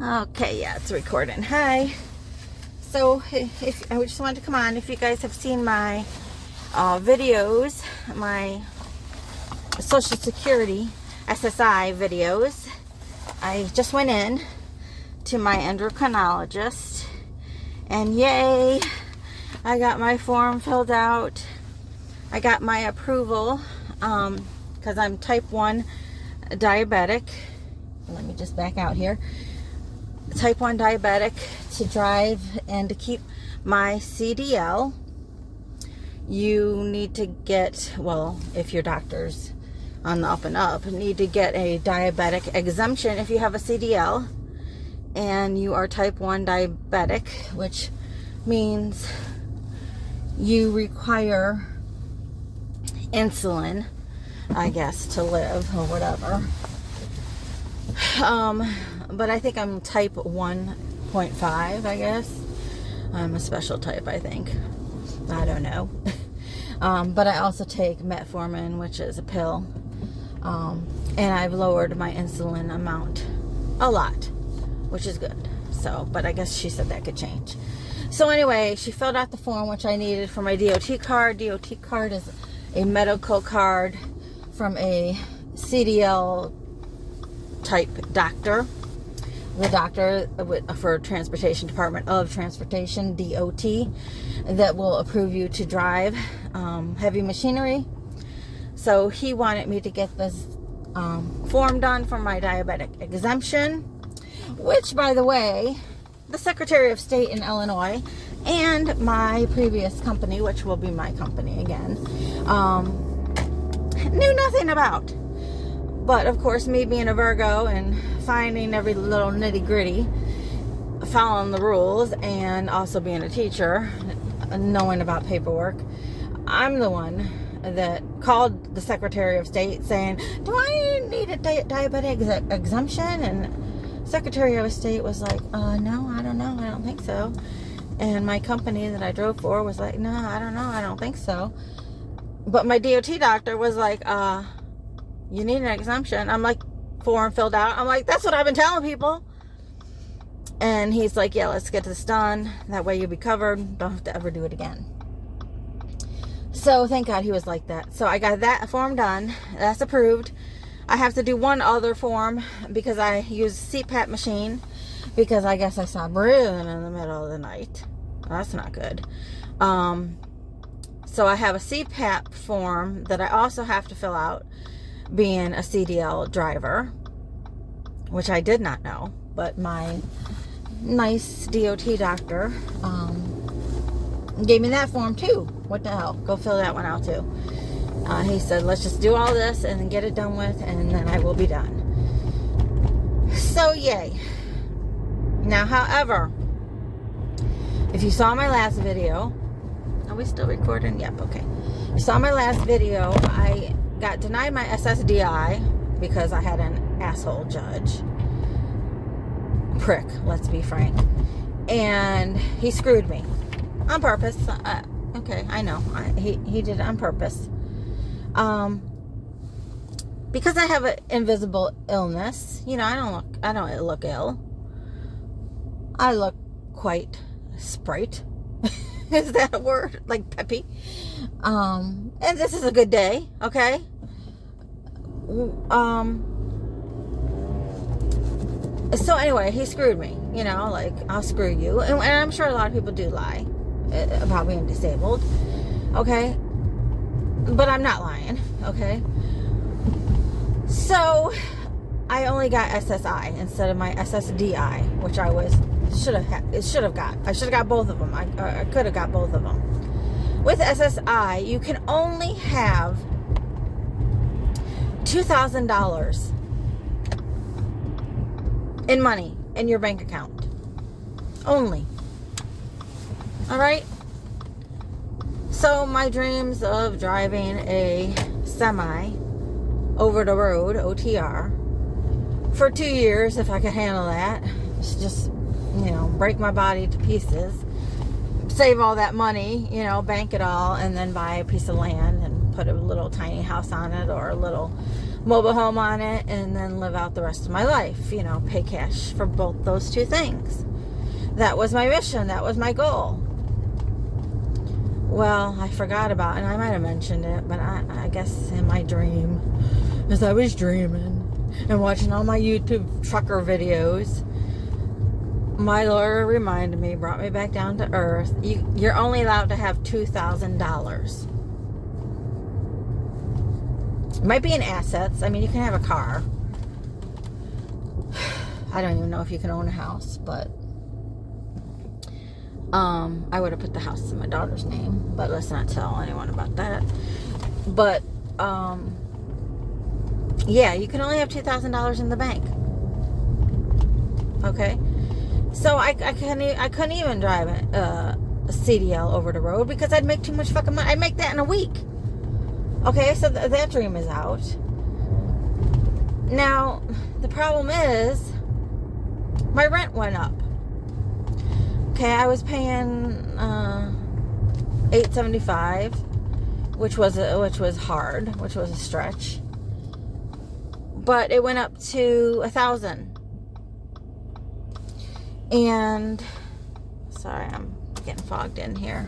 Okay, yeah, it's recording. Hi. So, if I just wanted to come on, if you guys have seen my videos, my Social Security SSI videos, I just went in to my endocrinologist, and yay, I got my form filled out. I got my approval because I'm type 1 diabetic. Let me just back out here. Type 1 diabetic, to drive and to keep my CDL. You need to get, well, if your doctor's on the up and up, need to get a diabetic exemption if you have a CDL and you are type 1 diabetic, which means you require insulin, I guess, to live or whatever. But I think I'm type 1.5, I guess. I'm a special type, I think. I don't know. But I also take metformin, which is a pill. And I've lowered my insulin amount a lot, which is good. So, but I guess she said that could change. So anyway, she filled out the form, which I needed for my DOT card. DOT card is a medical card from a CDL type doctor. The doctor for Transportation Department of Transportation, DOT, that will approve you to drive heavy machinery. So he wanted me to get this form done for my diabetic exemption, which, by the way, the Secretary of State in Illinois and my previous company, which will be my company again, knew nothing about. But of course, me being a Virgo and finding every little nitty gritty, following the rules, and also being a teacher, knowing about paperwork, I'm the one that called the Secretary of State saying, do I need a diabetic exemption? And Secretary of State was like, no, I don't know. I don't think so. And my company that I drove for was like, no, I don't know. I don't think so. But my DOT doctor was like, you need an exemption. I'm like, form filled out. I'm like, that's what I've been telling people. And he's like, yeah, let's get this done. That way you'll be covered. Don't have to ever do it again. So thank God he was like that. So I got that form done. That's approved. I have to do one other form because I use a CPAP machine because I guess I stopped breathing in the middle of the night. That's not good. So I have a CPAP form that I also have to fill out, being a CDL driver, which I did not know, but my nice DOT doctor gave me that form too. What the hell? Go fill that one out too. He said, let's just do all this and then get it done with, and then I will be done. So yay. Now, however, if you saw my last video, are we still recording? Yep, okay. You saw my last video, I got denied my SSDI because I had an asshole judge. Prick, let's be frank. And he screwed me. On purpose. Okay, I know. He did it on purpose. Because I have an invisible illness. You know, I don't look ill. I look quite sprite. Is that a word? Like peppy. And this is a good day, okay? So anyway, he screwed me, you know, like, I'll screw you. And I'm sure a lot of people do lie about being disabled, okay? But I'm not lying, okay? So I only got SSI instead of my SSDI, which I should have got both of them. I could have got both of them. With SSI, you can only have $2,000 in money in your bank account. Only. Alright? So my dreams of driving a semi over the road, OTR, for 2 years, if I could handle that, just, you know, break my body to pieces, save all that money, you know, bank it all, and then buy a piece of land and put a little tiny house on it, or a little mobile home on it, and then live out the rest of my life, you know, pay cash for both those two things. That was my mission. That was my goal. Well, I forgot about it, and I might have mentioned it, but I guess in my dream, as I was dreaming and watching all my YouTube trucker videos, my lawyer reminded me, brought me back down to earth. You're only allowed to have $2,000. It might be in assets. I mean, you can have a car. I don't even know if you can own a house, but I would have put the house in my daughter's name, but let's not tell anyone about that. But yeah, you can only have $2,000 in the bank. Okay, so I couldn't even drive a CDL over the road because I'd make too much fucking money. I'd make that in a week. Okay, so that dream is out. Now the problem is my rent went up. Okay, I was paying $875, which was hard, which was a stretch. But it went up to $1,000. And sorry, I'm getting fogged in here.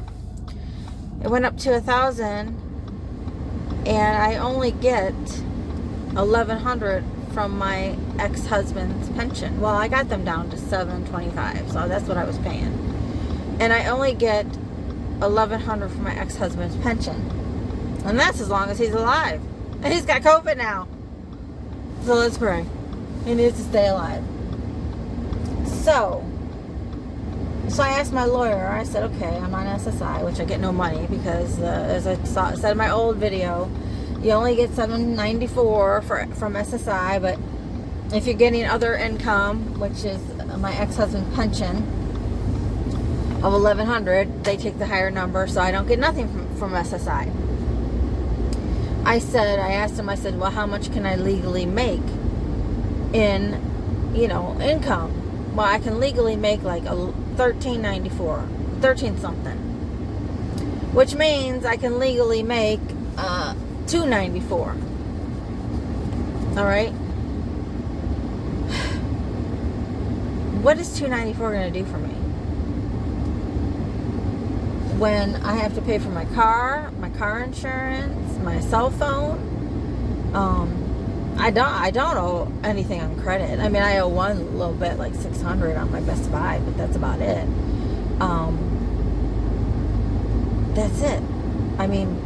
It went up to $1,000, and I only get $1,100 from my ex-husband's pension. Well, I got them down to $725, so that's what I was paying. And I only get $1,100 from my ex-husband's pension, and that's as long as he's alive. And he's got COVID now, so let's pray. He needs to stay alive. So I asked my lawyer. I said, okay, I'm on SSI, which I get no money because, as I said in my old video, you only get $794 from SSI, but if you're getting other income, which is my ex-husband's pension of $1,100, they take the higher number, so I don't get nothing from SSI. I asked him, I said, well, how much can I legally make in, income? Well, I can legally make like $13.94, 13 something, which means I can legally make $294. All right. What is $294 going to do for me when I have to pay for my car insurance, my cell phone? I don't owe anything on credit. I mean, I owe one little bit, like $600 on my Best Buy, but that's about it. That's it. I mean,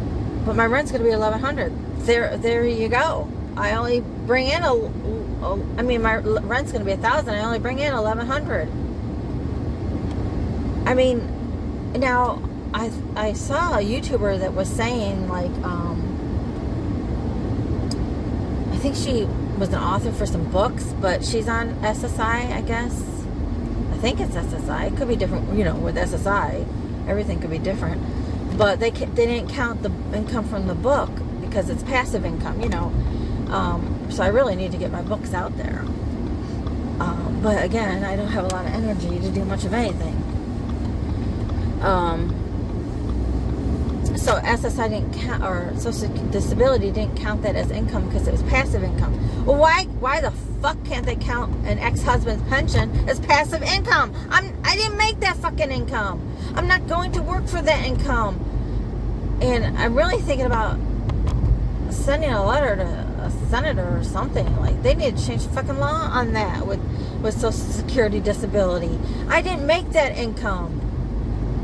but my rent's going to be $1,100. There you go. I only bring in my rent's going to be $1,000. I only bring in $1,100. I mean, now I saw a YouTuber that was saying, like, I think she was an author for some books, but she's on SSI, I guess. I think it's SSI. It could be different, with SSI. Everything could be different. But they didn't count the income from the book because it's passive income, So I really need to get my books out there. But again, I don't have a lot of energy to do much of anything. So SSI didn't count, or Social Disability didn't count that as income because it was passive income. Well, why the fuck can't they count an ex-husband's pension as passive income? I didn't make that fucking income. I'm not going to work for that income. And I'm really thinking about sending a letter to a senator or something. Like, they need to change the fucking law on that with Social Security disability. I didn't make that income.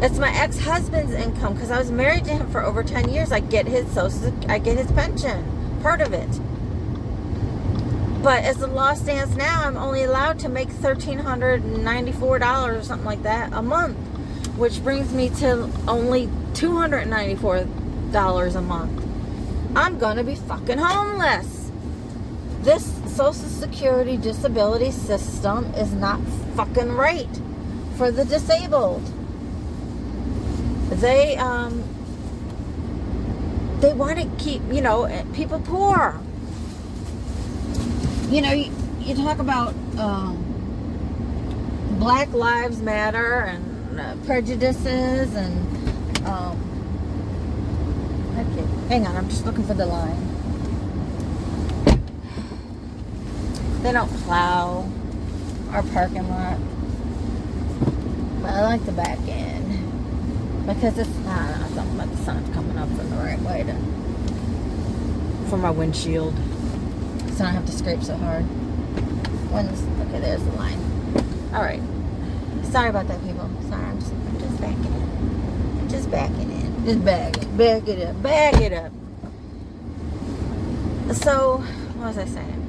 It's my ex-husband's income because I was married to him for over 10 years. I get his pension, part of it. But as the law stands now, I'm only allowed to make $1,394 or something like that a month, which brings me to only $294 a month. I'm gonna be fucking homeless. This Social Security disability system is not fucking right for the disabled. They want to keep, people poor. You talk about Black Lives Matter and prejudices and okay, hang on, I'm just looking for the line. They don't plow our parking lot. But I like the back end because it's not something about the sun's coming up from the right way for my windshield, so I don't have to scrape so hard. Okay, there's the line. All right. Sorry about that, people. Sorry, I'm just backing in. I'm just backing in. Just back it up. Back it up. So, what was I saying?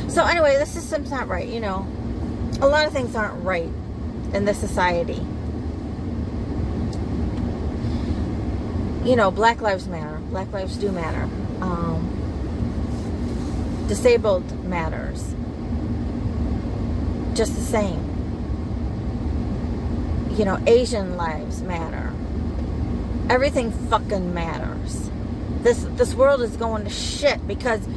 So anyway, the system's not right. You know, a lot of things aren't right in this society. You know, Black Lives Matter. Black lives do matter. Disabled matters. Just the same. You know, Asian lives matter. Everything fucking matters. This world is going to shit because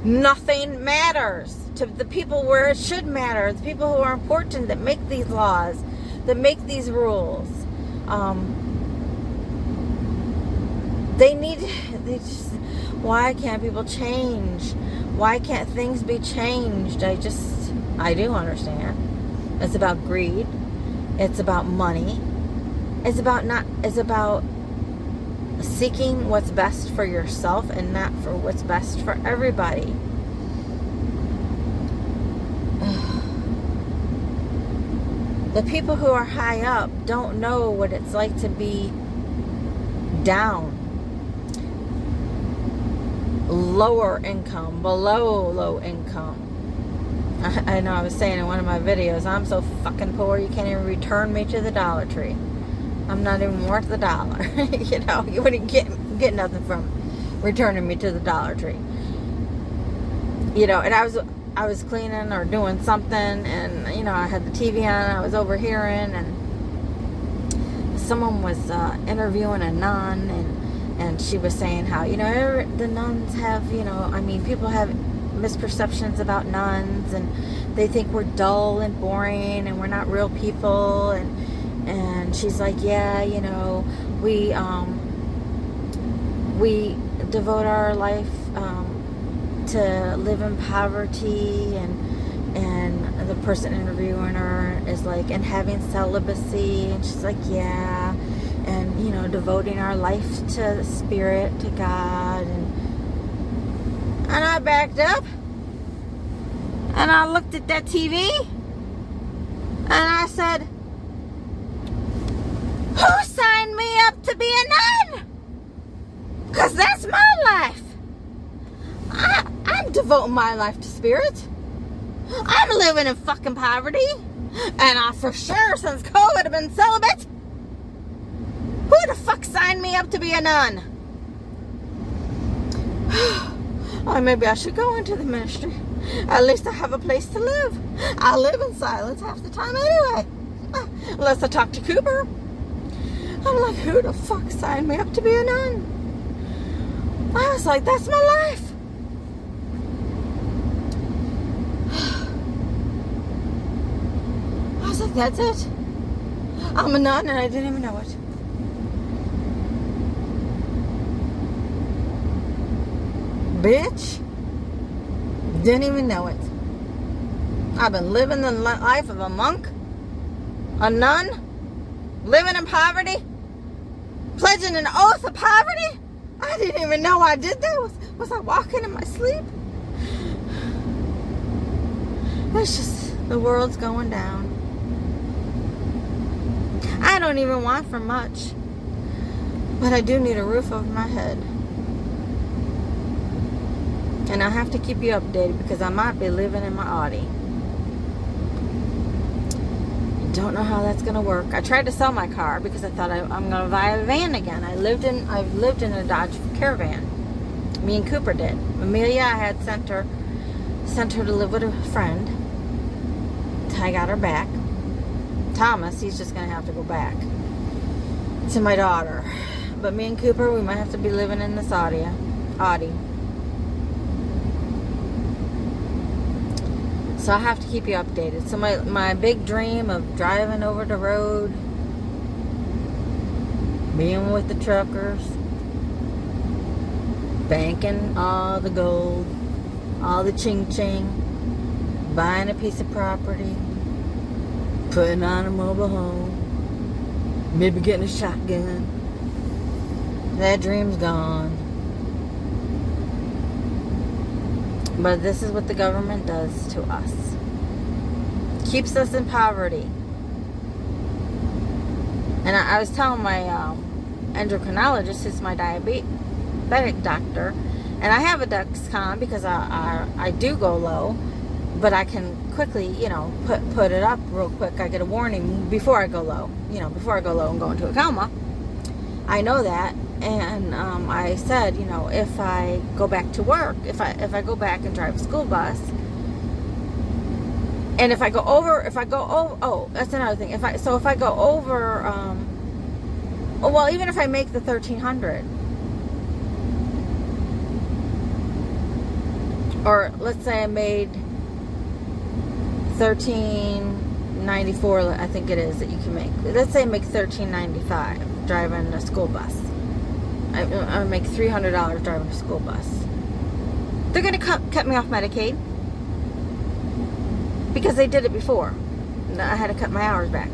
nothing matters to the people where it should matter. The people who are important, that make these laws, that make these rules. Why can't people change? Why can't things be changed? I do understand. It's about greed. It's about money. It's about seeking what's best for yourself and not for what's best for everybody. The people who are high up don't know what it's like to be down. Lower income, below low income. I know I was saying in one of my videos, I'm so fucking poor you can't even return me to the Dollar Tree. I'm not even worth the dollar. You know, you wouldn't get nothing from returning me to the Dollar Tree. You know, and I was cleaning or doing something, and you know, I had the TV on, I was overhearing, and someone was interviewing a nun, and she was saying how, you know, the nuns have, you know, I mean, people have misperceptions about nuns, and they think we're dull and boring and we're not real people, and she's like, yeah, you know, we devote our life to live in poverty, and the person interviewing her is like, and having celibacy, and she's like, yeah, and you know, devoting our life to the spirit, to God, and I backed up and I looked at that TV and I said, who signed me up to be a nun? Because that's my life. I'm devoting my life to spirit. I'm living in fucking poverty. And I for sure, since COVID, have been celibate. Who the fuck signed me up to be a nun? Oh, maybe I should go into the ministry. At least I have a place to live. I live in silence half the time anyway. Unless I talk to Cooper. I'm like, who the fuck signed me up to be a nun? I was like, that's my life. I was like, that's it. I'm a nun and I didn't even know it. Bitch. Didn't even know it. I've been living the life of a monk, a nun, living in poverty, pledging an oath of poverty. I didn't even know I did that. Was I walking in my sleep? It's just, the world's going down. I don't even want for much, but I do need a roof over my head. And I have to keep you updated because I might be living in my Audi. Don't know how that's going to work. I tried to sell my car because I thought I'm going to buy a van again. I've lived in a Dodge Caravan. Me and Cooper did. Amelia, I had sent her to live with a friend until I got her back. Thomas, he's just going to have to go back to my daughter. But me and Cooper, we might have to be living in this Audi. So I have to keep you updated. So my big dream of driving over the road, being with the truckers, banking all the gold, all the ching ching, buying a piece of property, putting on a mobile home, maybe getting a shotgun. That dream's gone. But this is what the government does to us. Keeps us in poverty. And I was telling my endocrinologist, who's my diabetic doctor, and I have a Dexcom because I do go low, but I can quickly, put it up real quick. I get a warning before I go low. Before I go low and go into a coma. I know that. And I said, if I go back to work, if I go back and drive a school bus, and if I go over, that's another thing. If I go over, even if I make the 1,300, or let's say I made 1,394, I think it is that you can make. Let's say I make 1,395 driving a school bus. I make $300 driving a school bus. They're going to cut me off Medicaid because they did it before. I had to cut my hours back,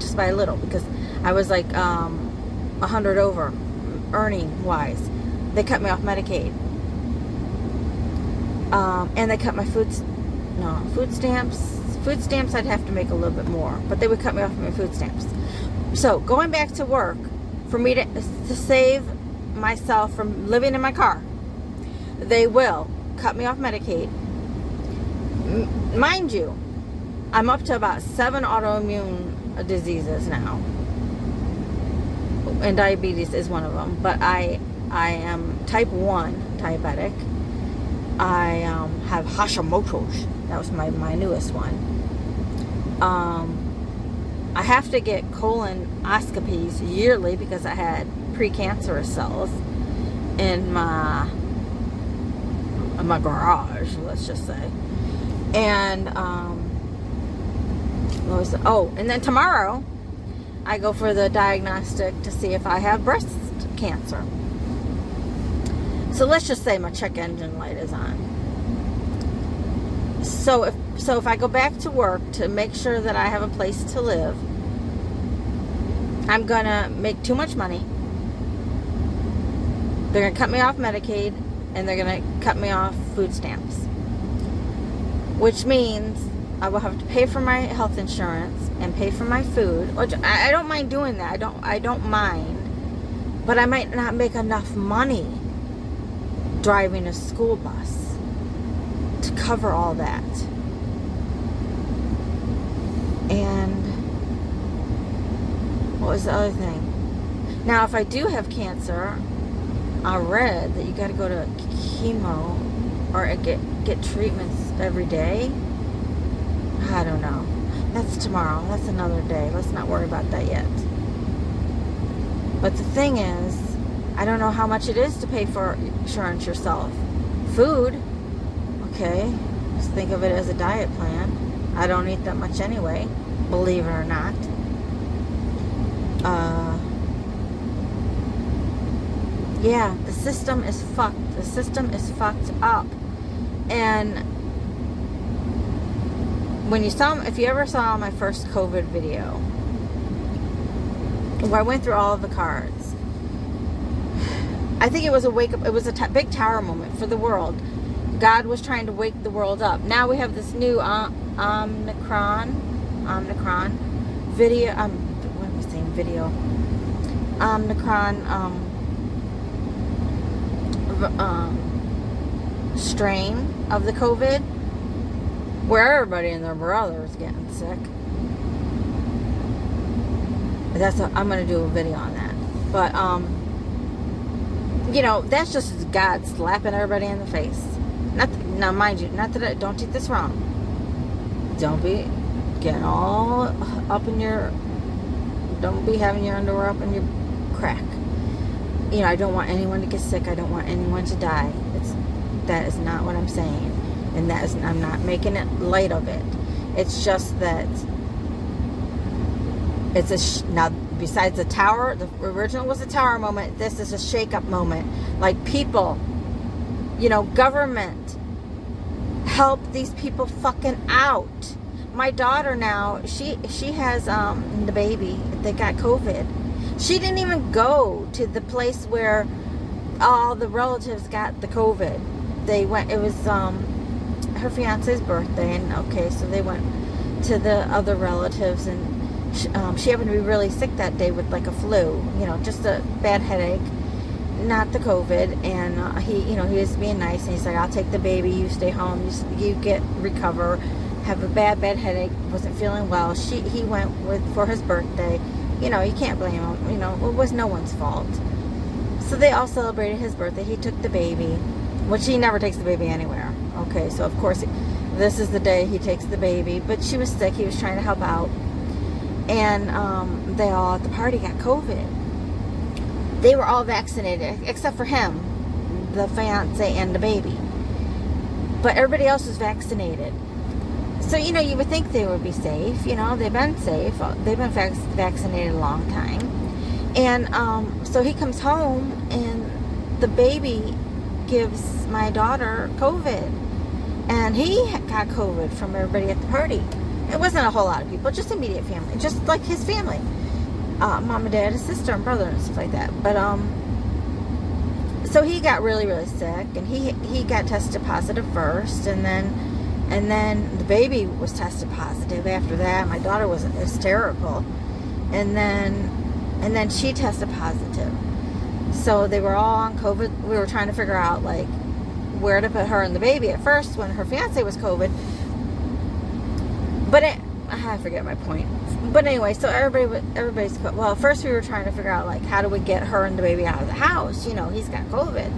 just by a little, because I was 100 over earning wise. They cut me off Medicaid, and they cut my food stamps. Food stamps I'd have to make a little bit more, but they would cut me off my food stamps. So going back to work, for me to save myself from living in my car, they will cut me off Medicaid. Mind you, I'm up to about 7 autoimmune diseases now, and diabetes is one of them. But I am type 1 diabetic. I have Hashimoto's. That was my newest one. I have to get colonoscopies yearly because I had precancerous cells in my garage, let's just say. And and then tomorrow I go for the diagnostic to see if I have breast cancer. So let's just say my check engine light is on. So if I go back to work to make sure that I have a place to live, I'm gonna make too much money. They're gonna cut me off Medicaid, and they're gonna cut me off food stamps, which means I will have to pay for my health insurance and pay for my food. Which I don't mind doing that. I don't mind, but I might not make enough money driving a school bus to cover all that. And what was the other thing? Now, if I do have cancer, I read that you got to go to chemo or get treatments every day. I don't know. That's tomorrow. That's another day. Let's not worry about that yet. But the thing is, I don't know how much it is to pay for insurance yourself. Food, okay, just think of it as a diet plan. I don't eat that much anyway, believe it or not. Yeah, the system is fucked. The system is fucked up. And if you ever saw my first COVID video, where I went through all of the cards, I think it was a wake up. It was a big tower moment for the world. God was trying to wake the world up. Now we have this new Omicron video. What am I saying? Video. Omicron strain of the COVID, where everybody and their brother is getting sick. I'm going to do a video on that. But that's just God slapping everybody in the face. Now, mind you, don't take this wrong. Don't be getting all up in your. Don't be having your underwear up in your crack. I don't want anyone to get sick. I don't want anyone to die. That is not what I'm saying, and I'm not making it light of it. It's just that it's now. Besides the tower, the original was a tower moment. This is a shake-up moment. Like people, government, help these people fucking out. My daughter now, she has the baby that got COVID. She didn't even go to the place where all the relatives got the COVID. They went, it was her fiance's birthday, and okay, so they went to the other relatives, and she happened to be really sick that day with like a flu, just a bad headache, not the COVID. And he was being nice, and he's like, I'll take the baby, you stay home, you recover, have a bad headache, wasn't feeling well. He went for his birthday. You can't blame him. It was no one's fault. So they all celebrated his birthday. He took the baby, which he never takes the baby anywhere. Okay, so of course, this is the day he takes the baby. But she was sick. He was trying to help out. And they all at the party got COVID. They were all vaccinated, except for him, the fiance, and the baby. But everybody else was vaccinated. So, you would think they would be safe. They've been safe. They've been vaccinated a long time. And so he comes home, and the baby gives my daughter COVID. And he got COVID from everybody at the party. It wasn't a whole lot of people, just immediate family. Just like his family. Mom and dad, his sister and brother and stuff like that. But, so he got really, really sick. And he got tested positive first. And then the baby was tested positive after that. My daughter was hysterical. And then she tested positive. So they were all on COVID. We were trying to figure out, like, where to put her and the baby at first when her fiance was COVID. But I forget my point. But anyway, so everybody's, well, first we were trying to figure out, like, how do we get her and the baby out of the house? He's got COVID.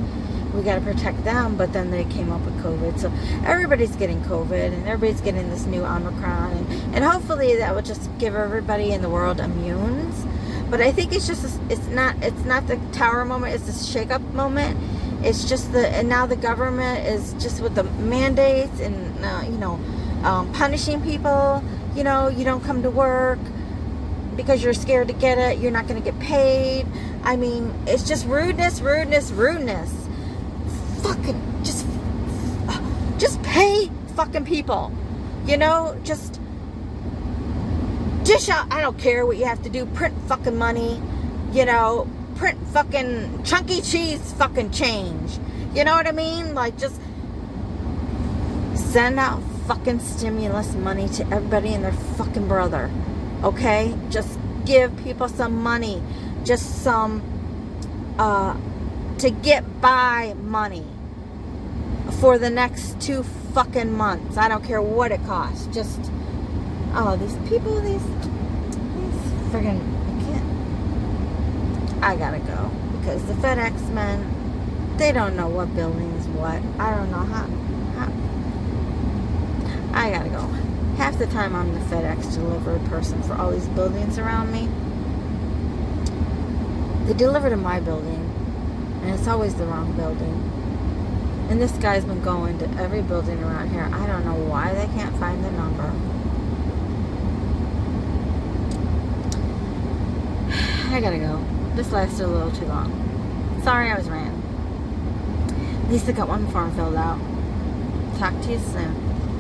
We got to protect them, but then they came up with COVID. So everybody's getting COVID, and everybody's getting this new Omicron, and hopefully that will just give everybody in the world immunes. But I think it's not the tower moment, it's the shake-up moment. It's just and now the government is just with the mandates and, punishing people. You don't come to work because you're scared to get it. You're not going to get paid. I mean, it's just rudeness. Fucking just pay fucking people. Just dish out. I don't care what you have to do. Print fucking money. Print fucking Chuck E. Cheese fucking change. You know what I mean? Like, just send out fucking stimulus money to everybody and their fucking brother. Okay? Just give people some money. Just some to get by money for the next 2 fucking months. I don't care what it costs. Just these people, these friggin', I gotta go, because the FedEx men, they don't know what building's what. I don't know how I gotta go. Half the time I'm the FedEx delivery person for all these buildings around me. They deliver to my building, and it's always the wrong building. And this guy's been going to every building around here. I don't know why they can't find the number. I gotta go. This lasted a little too long. Sorry I was ranting. At least I got one form filled out. Talk to you soon.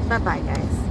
Bye-bye, guys.